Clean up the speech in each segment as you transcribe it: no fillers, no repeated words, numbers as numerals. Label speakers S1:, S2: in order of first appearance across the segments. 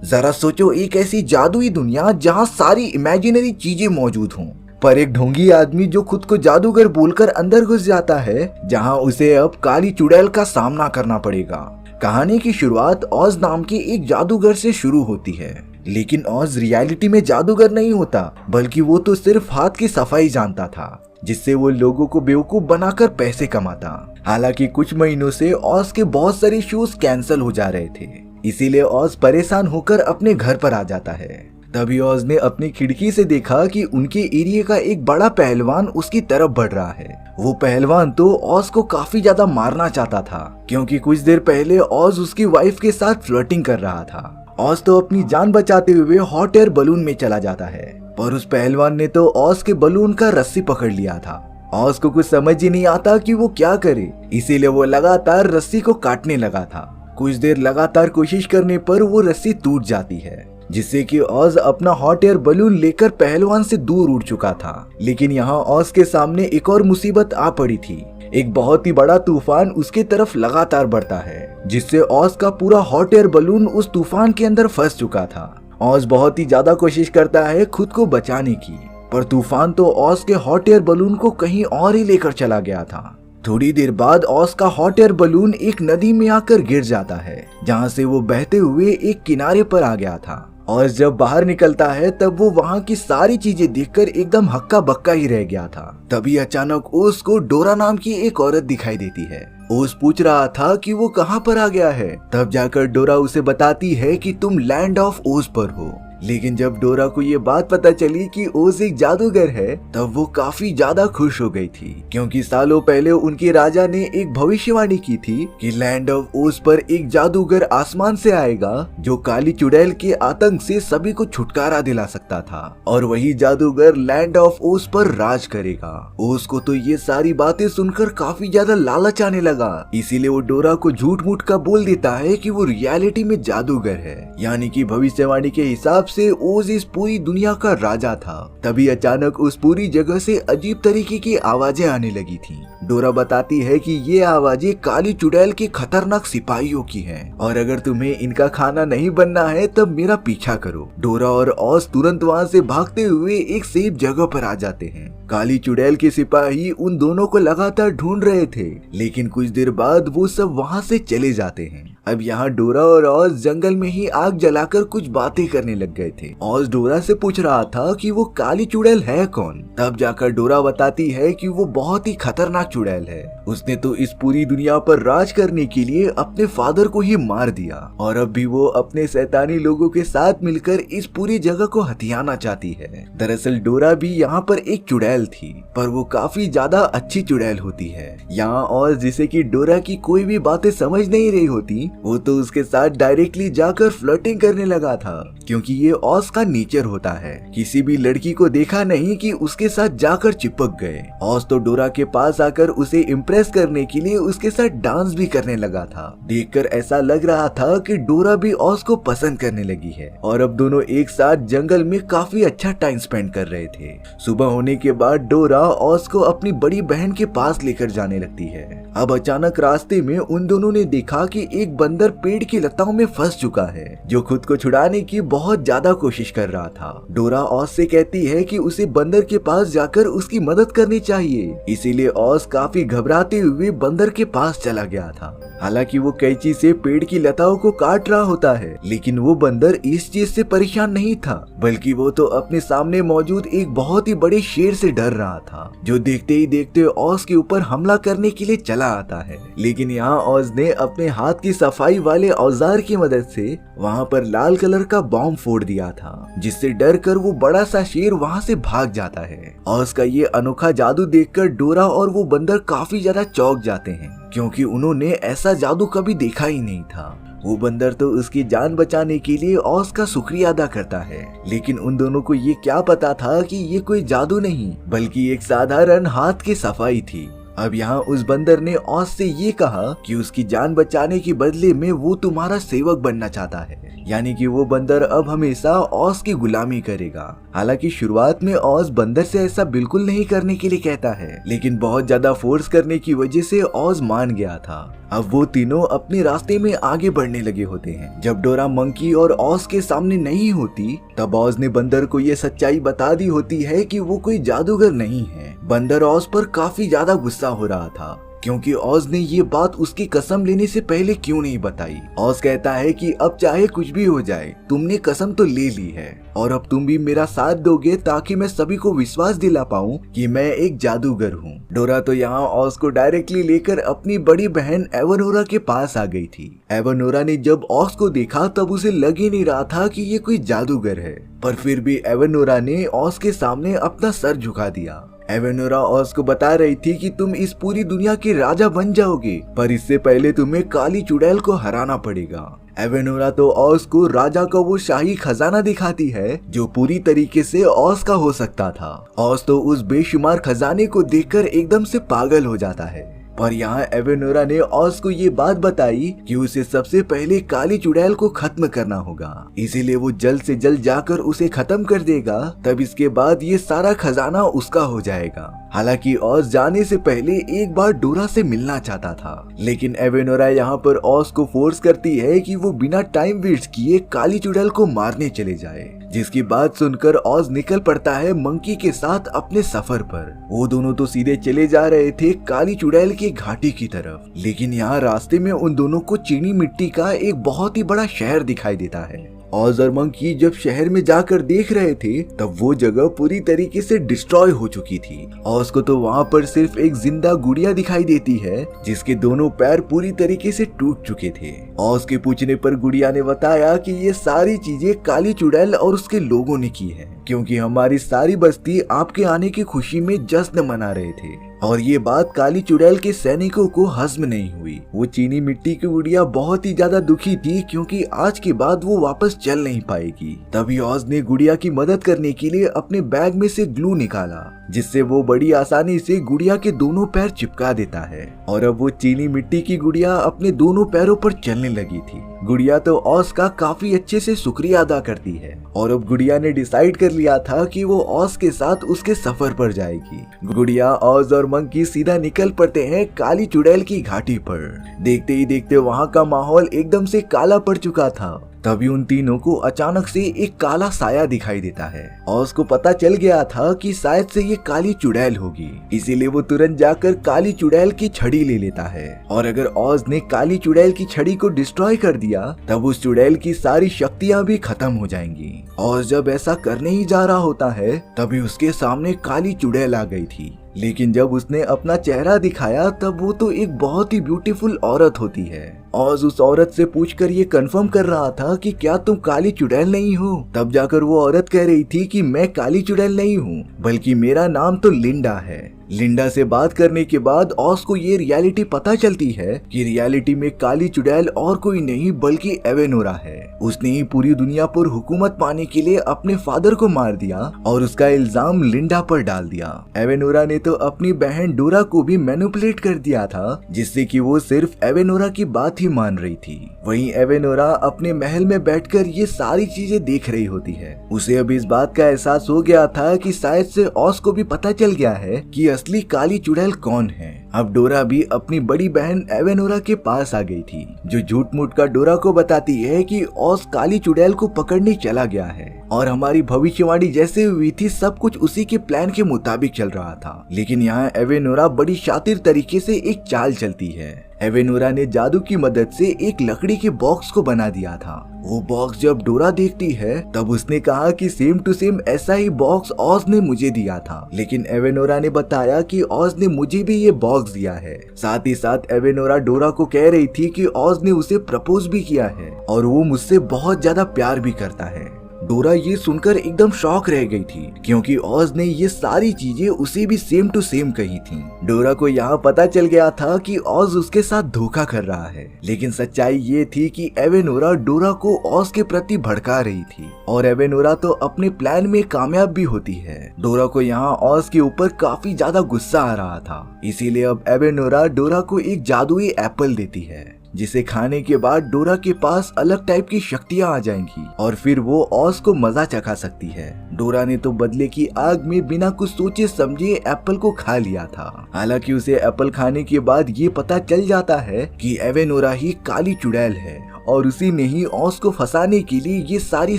S1: जरा सोचो, एक ऐसी जादुई दुनिया जहाँ सारी इमेजिनरी चीजें मौजूद हों, पर एक ढोंगी आदमी जो खुद को जादूगर बोलकर अंदर घुस जाता है, जहाँ उसे अब काली चुड़ैल का सामना करना पड़ेगा। कहानी की शुरुआत ऑज नाम के एक जादूगर से शुरू होती है, लेकिन ऑज रियलिटी में जादूगर नहीं होता, बल्कि वो तो सिर्फ हाथ की सफाई जानता था, जिससे वो लोगों को बेवकूफ बनाकर पैसे कमाता। हालांकि कुछ महीनों से ऑज के बहुत सारे शोज कैंसिल हो जा रहे थे, इसीलिए ऑज परेशान होकर अपने घर पर आ जाता है। तभी ऑज ने अपनी खिड़की से देखा कि उनके एरिया का एक बड़ा पहलवान उसकी तरफ बढ़ रहा है। वो पहलवान तो ऑज को काफी ज्यादा मारना चाहता था, क्योंकि कुछ देर पहले ऑज उसकी वाइफ के साथ फ्लर्टिंग कर रहा था। ऑज तो अपनी जान बचाते हुए हॉट एयर बलून में चला जाता है, पर उस पहलवान ने तो ऑज के बलून का रस्सी पकड़ लिया था। ऑज को कुछ समझ ही नहीं आता कि वो क्या करे, इसीलिए वो लगातार रस्सी को काटने लगा था। कुछ देर लगातार कोशिश करने पर वो रस्सी टूट जाती है, जिससे कि ऑज अपना हॉट एयर बलून लेकर पहलवान से दूर उड़ चुका था। लेकिन यहाँ ऑज के सामने एक और मुसीबत आ पड़ी थी। एक बहुत ही बड़ा तूफान उसके तरफ लगातार बढ़ता है, जिससे ऑज का पूरा हॉट एयर बलून उस तूफान के अंदर फंस चुका था। ऑज बहुत ही ज्यादा कोशिश करता है खुद को बचाने की, पर तूफान तो ऑज के हॉट एयर बलून को कहीं और ही लेकर चला गया था। थोड़ी देर बाद ऑज का हॉट एयर बलून एक नदी में आकर गिर जाता है, जहाँ से वो बहते हुए एक किनारे पर आ गया था। और जब बाहर निकलता है तब वो वहाँ की सारी चीजें देखकर एकदम हक्का बक्का ही रह गया था। तभी अचानक ओस को डोरा नाम की एक औरत दिखाई देती है। ओस पूछ रहा था कि वो कहाँ पर आ गया है, तब जाकर डोरा उसे बताती है कि तुम लैंड ऑफ ओज पर हो। लेकिन जब डोरा को ये बात पता चली कि ओज एक जादूगर है, तब वो काफी ज्यादा खुश हो गई थी, क्योंकि सालों पहले उनके राजा ने एक भविष्यवाणी की थी कि लैंड ऑफ ओज पर एक जादूगर आसमान से आएगा जो काली चुड़ैल के आतंक से सभी को छुटकारा दिला सकता था, और वही जादूगर लैंड ऑफ ओज पर राज करेगा। ओज को तो ये सारी बातें सुनकर काफी ज्यादा लालच आने लगा, इसीलिए वो डोरा को झूठ मूठ का बोल देता है कि वो रियलिटी में जादूगर है, यानी कि भविष्यवाणी के हिसाब से ओज इस पूरी दुनिया का राजा था। तभी अचानक उस पूरी जगह से अजीब तरीके की आवाजें आने लगी थी। डोरा बताती है कि ये आवाजें काली चुड़ैल के खतरनाक सिपाहियों की हैं, और अगर तुम्हें इनका खाना नहीं बनना है तब मेरा पीछा करो। डोरा और ऑज तुरंत वहाँ से भागते हुए एक सेफ जगह पर आ जाते हैं। काली चुड़ैल के सिपाही उन दोनों को लगातार ढूंढ रहे थे, लेकिन कुछ देर बाद वो सब वहाँ से चले जाते हैं। अब यहाँ डोरा और ऑज जंगल में ही आग जलाकर कुछ बातें करने लग गए थे। ऑज डोरा से पूछ रहा था कि वो काली चुड़ैल है कौन। तब जाकर डोरा बताती है कि वो बहुत ही खतरनाक चुड़ैल है। उसने तो इस पूरी दुनिया पर राज करने के लिए अपने फादर को ही मार दिया, और अब भी वो अपने शैतानी लोगों के साथ मिलकर इस पूरी जगह को हथियाना चाहती है। दरअसल डोरा भी यहाँ पर एक चुड़ैल थी, पर वो काफी ज्यादा अच्छी चुड़ैल होती है। यहाँ ऑज, जिसे कि डोरा की कोई भी बातें समझ नहीं रही होती, वो तो उसके साथ डायरेक्टली जाकर फ्लर्टिंग करने लगा था, क्योंकि ये ऑज का नेचर होता है। किसी भी लड़की को देखा नहीं कि उसके साथ जाकर चिपक गए। ऑज तो डोरा के पास आकर उसे इम्प्रेस करने के लिए उसके साथ डांस भी करने लगा था। देखकर ऐसा लग रहा था कि डोरा भी ऑज को पसंद करने लगी है, और अब दोनों एक साथ जंगल में काफी अच्छा टाइम स्पेंड कर रहे थे। सुबह होने के बाद डोरा ऑज को अपनी बड़ी बहन के पास लेकर जाने लगती है। अब अचानक रास्ते में उन दोनों ने देखा कि एक बंदर पेड़ की लताओं में फंस चुका है, जो खुद को छुड़ाने की बहुत ज्यादा कोशिश कर रहा था। डोरा ऑज से कहती है कि उसे बंदर के पास जाकर उसकी मदद करनी चाहिए, इसीलिए ऑज काफी घबराते हुए बंदर के पास चला गया था। हालांकि वो कैंची से पेड़ की लताओं को काट रहा होता है, लेकिन वो बंदर इस चीज से परेशान नहीं था, बल्कि वो तो अपने सामने मौजूद एक बहुत ही बड़े शेर से डर रहा था, जो देखते ही देखते ऑज के ऊपर हमला करने के लिए चला आता है। लेकिन यहाँ ऑज ने अपने हाथ की सफाई वाले औजार की मदद से वहाँ पर लाल कलर का बॉम्ब फोड़ दिया था, जिससे डर कर वो बड़ा सा शेर वहाँ से भाग जाता है। ऑज का ये अनोखा जादू देखकर डोरा और वो बंदर काफी ज्यादा चौंक जाते हैं, क्योंकि उन्होंने ऐसा जादू कभी देखा ही नहीं था। वो बंदर तो उसकी जान बचाने के लिए ऑज का शुक्रिया अदा करता है, लेकिन उन दोनों को ये क्या पता था कि ये कोई जादू नहीं, बल्कि एक साधारण हाथ की सफाई थी। अब यहाँ उस बंदर ने ऑज से ये कहा कि उसकी जान बचाने के बदले में वो तुम्हारा सेवक बनना चाहता है, यानी कि वो बंदर अब हमेशा ऑज की गुलामी करेगा। हालांकि शुरुआत में ऑज बंदर से ऐसा बिल्कुल नहीं करने के लिए कहता है, लेकिन बहुत ज्यादा फोर्स करने की वजह से ऑज मान गया था। अब वो तीनों अपने रास्ते में आगे बढ़ने लगे होते हैं। जब डोरा मंकी और ऑज के सामने नहीं होती, तब ऑज ने बंदर को ये सच्चाई बता दी होती है कि वो कोई जादूगर नहीं है। बंदर ऑज पर काफी ज्यादा गुस्सा हो रहा था क्योंकि ऑज ने ये बात उसकी कसम लेने से पहले क्यों नहीं बताई। ऑज कहता है कि अब चाहे कुछ भी हो जाए, तुमने कसम तो ले ली है और अब तुम भी मेरा साथ दोगे ताकि मैं सभी को विश्वास दिला पाऊं कि मैं एक जादूगर हूँ। डोरा तो यहाँ ऑज को डायरेक्टली लेकर अपनी बड़ी बहन एवनोरा के पास आ गई थी। एवनोरा ने जब ऑज को देखा तब उसे लग ही नहीं रहा था कि ये कोई जादूगर है, पर फिर भी एवनोरा ने ऑज के सामने अपना सर झुका दिया। एवेनोरा ऑज को बता रही थी कि तुम इस पूरी दुनिया के राजा बन जाओगे, पर इससे पहले तुम्हें काली चुड़ैल को हराना पड़ेगा। एवेनोरा तो ऑज को राजा का वो शाही खजाना दिखाती है जो पूरी तरीके से ऑज का हो सकता था। ऑज तो उस बेशुमार खजाने को देखकर एकदम से पागल हो जाता है, पर यहाँ एवेनोरा ने ऑज को ये बात बताई कि उसे सबसे पहले काली चुड़ैल को खत्म करना होगा, इसीलिए वो जल्द से जल्द जाकर उसे खत्म कर देगा, तब इसके बाद ये सारा खजाना उसका हो जाएगा। हालांकि ऑज जाने से पहले एक बार डोरा से मिलना चाहता था, लेकिन एवेनोरा यहाँ पर ऑज को फोर्स करती है कि वो बिना टाइम वेस्ट किए काली चुड़ैल को मारने चले जाए, जिसकी बात सुनकर ऑज निकल पड़ता है मंकी के साथ अपने सफर पर। वो दोनों तो सीधे चले जा रहे थे काली चुड़ैल की घाटी की तरफ, लेकिन यहाँ रास्ते में उन दोनों को चीनी मिट्टी का एक बहुत ही बड़ा शहर दिखाई देता है। ऑज और मंकी जब शहर में जाकर देख रहे थे तब वो जगह पूरी तरीके से डिस्ट्रॉय हो चुकी थी। ऑज को तो वहाँ पर सिर्फ एक जिंदा गुड़िया दिखाई देती है जिसके दोनों पैर पूरी तरीके से टूट चुके थे। ऑज के पूछने पर गुड़िया ने बताया कि ये सारी चीजें काली चुड़ैल और उसके लोगों ने की है, क्योंकि हमारी सारी बस्ती आपके आने की खुशी में जश्न मना रहे थे। और ये बात काली चुड़ैल के सैनिकों को हजम नहीं हुई। वो चीनी मिट्टी की गुड़िया बहुत ही ज्यादा दुखी थी क्योंकि आज के बाद वो वापस चल नहीं पाएगी। तभी ऑज ने गुड़िया की मदद करने के लिए अपने बैग में से ग्लू निकाला, जिससे वो बड़ी आसानी से गुड़िया के दोनों पैर चिपका देता है और अब वो चीनी मिट्टी की गुड़िया अपने दोनों पैरों पर चलने लगी थी। गुड़िया तो ऑज का काफी अच्छे से शुक्रिया अदा करती है और अब गुड़िया ने डिसाइड कर लिया था कि वो ऑज के साथ उसके सफर पर जाएगी। गुड़िया, ऑज और मंकी सीधा निकल पड़ते हैं काली चुड़ैल की घाटी पर। देखते ही देखते वहाँ का माहौल एकदम से काला पड़ चुका था। तभी उन तीनों को अचानक से एक काला साया दिखाई देता है। ऑज को पता चल गया था कि शायद से ये काली चुड़ैल होगी, इसीलिए वो तुरंत जाकर काली चुड़ैल की छड़ी ले लेता है और अगर ऑज ने काली चुड़ैल की छड़ी को डिस्ट्रॉय कर दिया तब उस चुड़ैल की सारी शक्तियाँ भी खत्म हो जाएंगी। ऑज जब ऐसा करने ही जा रहा होता है तभी उसके सामने काली चुड़ैल आ गई थी, लेकिन जब उसने अपना चेहरा दिखाया तब वो तो एक बहुत ही ब्यूटीफुल औरत होती है। ऑज उस औरत से पूछकर ये कंफर्म कर रहा था कि क्या तुम काली चुड़ैल नहीं हो। तब जाकर वो औरत कह रही थी कि मैं काली चुड़ैल नहीं हूँ, बल्कि मेरा नाम तो लिंडा है। लिंडा से बात करने के बाद ऑज को ये रियलिटी पता चलती है कि रियलिटी में काली चुड़ैल और कोई नहीं बल्कि एवेनोरा है। उसने ही पूरी दुनिया पर हुकूमत पाने के लिए अपने फादर को मार दिया और उसका इल्जाम लिंडा पर डाल दिया। एवेनोरा ने तो अपनी बहन डोरा को भी मैनिपुलेट कर दिया था, जिससे कि वो सिर्फ एवेनोरा की बात ही मान रही थी। वहीं एवेनोरा अपने महल में बैठकर ये सारी चीजें देख रही होती है। उसे अब इस बात का एहसास हो गया था कि शायद से ऑज को भी पता चल गया है कि असली काली चुड़ैल कौन है। अब डोरा भी अपनी बड़ी बहन एवेनोरा के पास आ गई थी, जो झूठ मूठ का डोरा को बताती है कि ऑज काली चुड़ैल को पकड़ने चला गया है और हमारी भविष्यवाणी जैसे हुई थी सब कुछ उसी के प्लान के मुताबिक चल रहा था। लेकिन यहाँ एवेनोरा बड़ी शातिर तरीके से एक चाल चलती है। एवेनोरा ने जादू की मदद से एक लकड़ी के बॉक्स को बना दिया था। वो बॉक्स जब डोरा देखती है तब उसने कहा कि सेम टू सेम ऐसा ही बॉक्स ऑज ने मुझे दिया था, लेकिन एवेनोरा ने बताया कि ऑज ने मुझे भी ये बॉक्स दिया है। साथ ही साथ एवेनोरा डोरा को कह रही थी कि ऑज ने उसे प्रपोज भी किया है और वो मुझसे बहुत ज्यादा प्यार भी करता है। डोरा ये सुनकर एकदम शॉक रह गई थी क्योंकि ऑज ने ये सारी चीजें उसे भी सेम टू सेम कही थी। डोरा को यहाँ पता चल गया था कि ऑज उसके साथ धोखा कर रहा है, लेकिन सच्चाई ये थी कि एवेनोरा डोरा को ऑज के प्रति भड़का रही थी और एवेनोरा तो अपने प्लान में कामयाब भी होती है। डोरा को यहाँ ऑज के ऊपर काफी ज्यादा गुस्सा आ रहा था, इसीलिए अब एवेनोरा डोरा को एक जादुई एप्पल देती है जिसे खाने के बाद डोरा के पास अलग टाइप की शक्तियां आ जाएंगी और फिर वो ऑज को मजा चखा सकती है। डोरा ने तो बदले की आग में बिना कुछ सोचे समझे एप्पल को खा लिया था। हालांकि उसे एप्पल खाने के बाद ये पता चल जाता है कि एवेनोरा ही काली चुड़ैल है और उसी ने ही ऑज को फंसाने के लिए ये सारी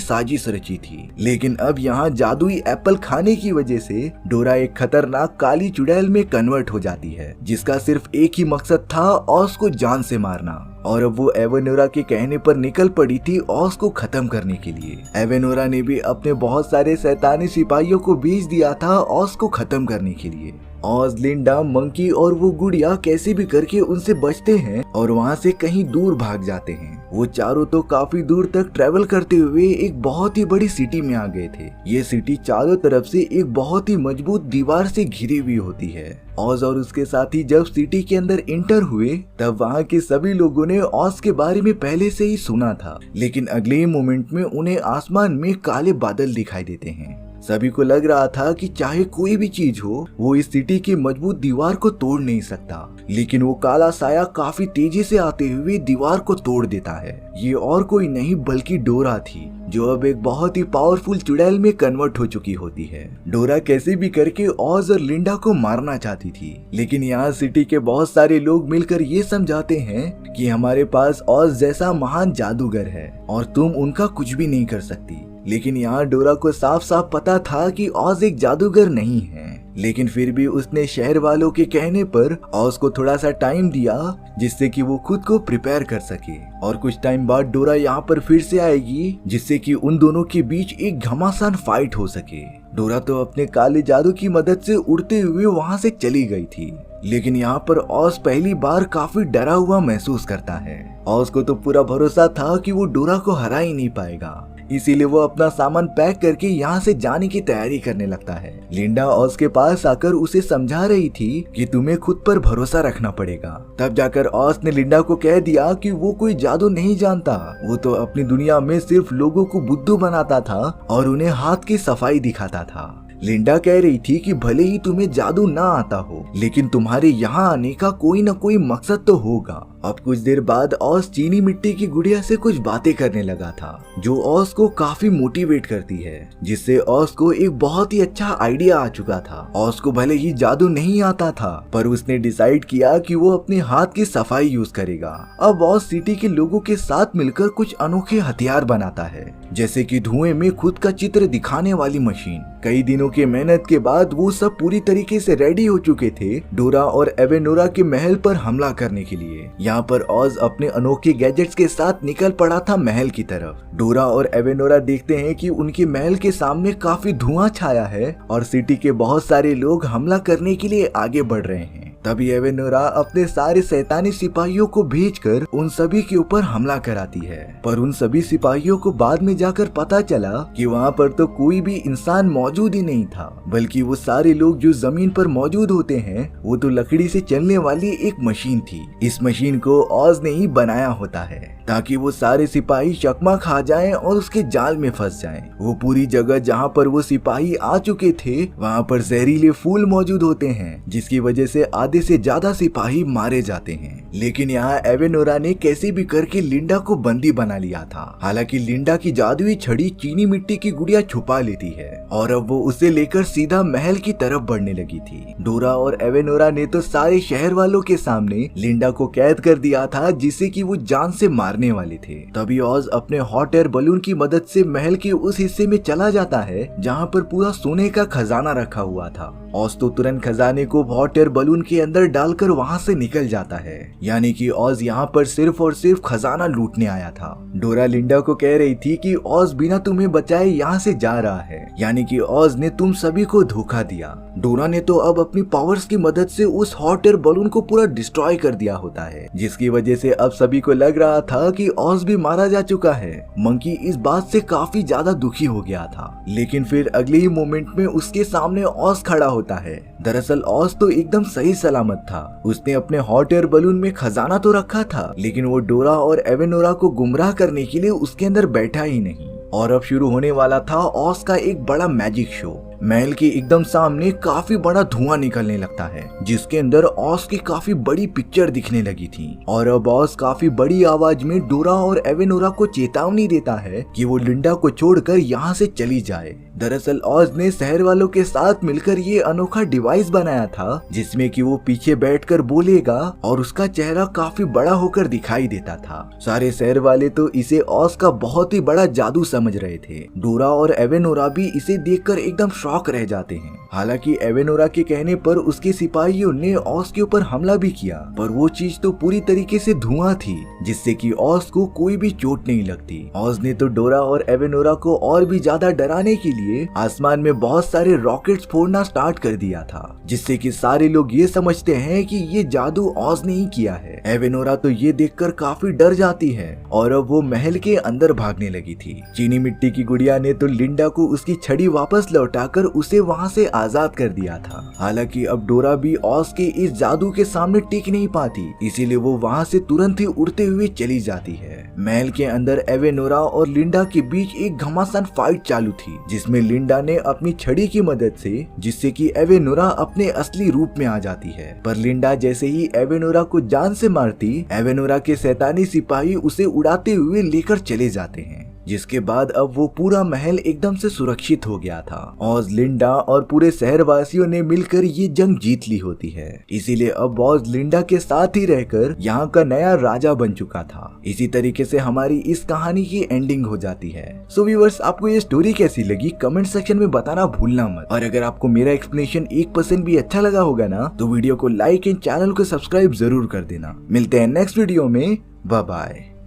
S1: साजिश रची थी। लेकिन अब यहाँ जादुई एप्पल खाने की वजह से डोरा एक खतरनाक काली चुड़ैल में कन्वर्ट हो जाती है, जिसका सिर्फ एक ही मकसद था, ऑज को जान से मारना। और अब वो एवेनोरा के कहने पर निकल पड़ी थी ऑज को खत्म करने के लिए। एवेनोरा ने भी अपने बहुत सारे शैतानी सिपाहियों को भेज दिया था ऑज को खत्म करने के लिए। ऑज, लिंडा, मंकी और वो गुड़िया कैसे भी करके उनसे बचते हैं और वहाँ से कहीं दूर भाग जाते हैं। वो चारों तो काफी दूर तक ट्रेवल करते हुए एक बहुत ही बड़ी सिटी में आ गए थे। ये सिटी चारों तरफ से एक बहुत ही मजबूत दीवार से घिरी हुई होती है। ऑज और उसके साथी जब सिटी के अंदर इंटर हुए तब वहाँ के सभी लोगों ने ऑज के बारे में पहले से ही सुना था, लेकिन अगले ही मोमेंट में उन्हें आसमान में काले बादल दिखाई देते हैं। सभी को लग रहा था कि चाहे कोई भी चीज हो, वो इस सिटी की मजबूत दीवार को तोड़ नहीं सकता, लेकिन वो काला साया काफी तेजी से आते हुए दीवार को तोड़ देता है। ये और कोई नहीं बल्कि डोरा थी, जो अब एक बहुत ही पावरफुल चुड़ैल में कन्वर्ट हो चुकी होती है। डोरा कैसे भी करके ऑज और लिंडा को मारना चाहती थी, लेकिन यहाँ सिटी के बहुत सारे लोग मिलकर ये समझाते हैं कि हमारे पास ऑज जैसा महान जादूगर है और तुम उनका कुछ भी नहीं कर सकती। लेकिन यहाँ डोरा को साफ साफ पता था कि ऑज एक जादूगर नहीं है, लेकिन फिर भी उसने शहर वालों के कहने पर ऑज को थोड़ा सा टाइम दिया जिससे कि वो खुद को प्रिपेयर कर सके। और कुछ टाइम बाद डोरा यहाँ पर फिर से आएगी जिससे कि उन दोनों के बीच एक घमासान फाइट हो सके। डोरा तो अपने काले जादू की मदद से उड़ते हुए वहाँ से चली गई थी, लेकिन यहाँ पर ऑज पहली बार काफी डरा हुआ महसूस करता है। ऑज को तो पूरा भरोसा था कि वो डोरा को हरा ही नहीं पाएगा, इसीलिए वो अपना सामान पैक करके यहाँ से जाने की तैयारी करने लगता है। लिंडा ऑज के पास आकर उसे समझा रही थी कि तुम्हें खुद पर भरोसा रखना पड़ेगा। तब जाकर ऑज ने लिंडा को कह दिया कि वो कोई जादू नहीं जानता, वो तो अपनी दुनिया में सिर्फ लोगों को बुद्धू बनाता था और उन्हें हाथ की सफाई दिखाता था। लिंडा कह रही थी कि भले ही तुम्हें जादू ना आता हो, लेकिन तुम्हारे यहाँ आने का कोई न कोई मकसद तो होगा। अब कुछ देर बाद ऑज चीनी मिट्टी की गुड़िया से कुछ बातें करने लगा था, जो ऑज को काफी मोटिवेट करती है, जिससे ऑज को एक बहुत ही अच्छा आइडिया आ चुका था। ऑज को भले ही जादू नहीं आता था, पर उसने डिसाइड किया कि वो अपने हाथ की सफाई यूज करेगा। अब ऑज सिटी के लोगों के साथ मिलकर कुछ अनोखे हथियार बनाता है, जैसे कि धुएं में खुद का चित्र दिखाने वाली मशीन। कई दिनों की मेहनत के बाद वो सब पूरी तरीके से रेडी हो चुके थे डोरा और एवेनोरा के महल पर हमला करने के लिए। यहाँ पर ऑज अपने अनोखे गैजेट्स के साथ निकल पड़ा था महल की तरफ। डोरा और एवेनोरा देखते हैं कि उनके महल के सामने काफी धुआं छाया है और सिटी के बहुत सारे लोग हमला करने के लिए आगे बढ़ रहे हैं। तभी एवेनोरा अपने सारे शैतानी सिपाहियों को भेजकर उन सभी के ऊपर हमला कराती है, पर उन सभी सिपाहियों को बाद में जाकर पता चला कि वहाँ पर तो कोई भी इंसान मौजूद ही नहीं था, बल्कि वो सारे लोग जो जमीन पर मौजूद होते हैं वो तो लकड़ी से चलने वाली एक मशीन थी। इस मशीन को ऑज ने ही बनाया होता है ताकि वो सारे सिपाही चकमा खा जाएं और उसके जाल में फंस जाएं। वो पूरी जगह जहाँ पर वो सिपाही आ चुके थे वहाँ पर जहरीले फूल मौजूद होते हैं, जिसकी वजह से आधे से ज्यादा सिपाही मारे जाते हैं। लेकिन यहाँ एवेनोरा ने कैसे भी करके लिंडा को बंदी बना लिया था। हालांकि लिंडा की जादुई छड़ी चीनी मिट्टी की गुड़िया छुपा लेती है और अब वो उसे लेकर सीधा महल की तरफ बढ़ने लगी थी। डोरा और एवेनोरा ने तो सारे शहर वालों के सामने लिंडा को कैद कर दिया था, जिससे कि वो जान से मारने वाले थे। तभी ऑज अपने हॉट एयर बलून की मदद से महल के उस हिस्से में चला जाता है जहाँ पर पूरा सोने का खजाना रखा हुआ था। ऑज तो तुरंत खजाने को हॉट एयर बलून के अंदर डालकर वहाँ से निकल जाता है, यानी कि ऑज यहाँ पर सिर्फ और सिर्फ खजाना लूटने आया था। डोरा लिंडा को कह रही थी कि ऑज बिना तुम्हें बचाए यहाँ से जा रहा है, यानी कि ऑज ने तुम सभी को धोखा दिया। डोरा ने तो अब अपनी पावर्स की मदद से उस हॉट एयर बलून को पूरा डिस्ट्रॉय कर दिया होता है, जिसकी वजह से अब सभी को लग रहा था कि ऑज भी मारा जा चुका है। मंकी इस बात से काफी ज्यादा दुखी हो गया था, लेकिन फिर अगले ही मोमेंट में उसके सामने ऑज खड़ा होता है। दरअसल ऑज तो एकदम सही सलामत था। उसने अपने हॉट एयर बलून में खजाना तो रखा था, लेकिन वो डोरा और एवेनोरा को गुमराह करने के लिए उसके अंदर बैठा ही नहीं। और अब शुरू होने वाला था ऑज का एक बड़ा मैजिक शो, महल के एकदम सामने काफी बड़ा धुआं निकलने लगता है, जिसके अंदर ऑज की काफी बड़ी पिक्चर दिखने लगी थी। और अब ऑज काफी बड़ी आवाज में डोरा और एवेनोरा को चेतावनी देता है कि वो लिंडा को छोड़कर यहाँ से चली जाए। दरअसल ऑज ने शहर वालों के साथ मिलकर ये अनोखा डिवाइस बनाया था, जिसमें कि वो पीछे बैठकर बोलेगा और उसका चेहरा काफी बड़ा होकर दिखाई देता था। सारे शहर वाले तो इसे ऑज का बहुत ही बड़ा जादू समझ रहे थे। डोरा और एवेनोरा भी इसे देखकर एकदम शॉक रह जाते हैं। हालांकि एवेनोरा के कहने पर उसके सिपाहियों ने ऑज के ऊपर हमला भी किया, पर वो चीज तो पूरी तरीके से धुआं थी, जिससे कि ऑज को कोई भी चोट नहीं लगती। ऑज ने तो डोरा और एवेनोरा को और भी ज्यादा डराने के लिए आसमान में बहुत सारे रॉकेट्स फोड़ना स्टार्ट कर दिया था, जिससे कि सारे लोग ये समझते हैं कि ये जादू ऑज ने ही किया है। एवेनोरा तो ये देखकर काफी डर जाती है और अब वो महल के अंदर भागने लगी थी। चीनी मिट्टी की गुड़िया ने तो लिंडा को उसकी छड़ी वापस लौटाकर उसे वहाँ से आजाद कर दिया था। हालांकि अब डोरा भी ऑज के इस जादू के सामने टिक नहीं पाती, इसीलिए वो वहाँ से तुरंत ही उड़ते हुए चली जाती है। महल के अंदर एवेनोरा और लिंडा के बीच एक घमासान फाइट चालू थी, जिसमें लिंडा ने अपनी छड़ी की मदद से, जिससे कि एवेनोरा अपने असली रूप में आ जाती है। पर लिंडा जैसे ही एवेनोरा को जान से मारती, एवेनोरा के शैतानी सिपाही उसे उड़ाते हुए लेकर चले जाते हैं, जिसके बाद अब वो पूरा महल एकदम से सुरक्षित हो गया था। ऑज, लिंडा और पूरे शहर वासियों ने मिलकर ये जंग जीत ली होती है, इसीलिए अब ऑज लिंडा के साथ ही रहकर यहाँ का नया राजा बन चुका था। इसी तरीके से हमारी इस कहानी की एंडिंग हो जाती है। सो व्यूअर्स, आपको ये स्टोरी कैसी लगी कमेंट सेक्शन में बताना भूलना मत। और अगर आपको मेरा एक्सप्लेनेशन 1% भी अच्छा लगा होगा ना, तो वीडियो को लाइक एंड चैनल को सब्सक्राइब जरूर कर देना। मिलते हैं नेक्स्ट वीडियो में। Bye bye.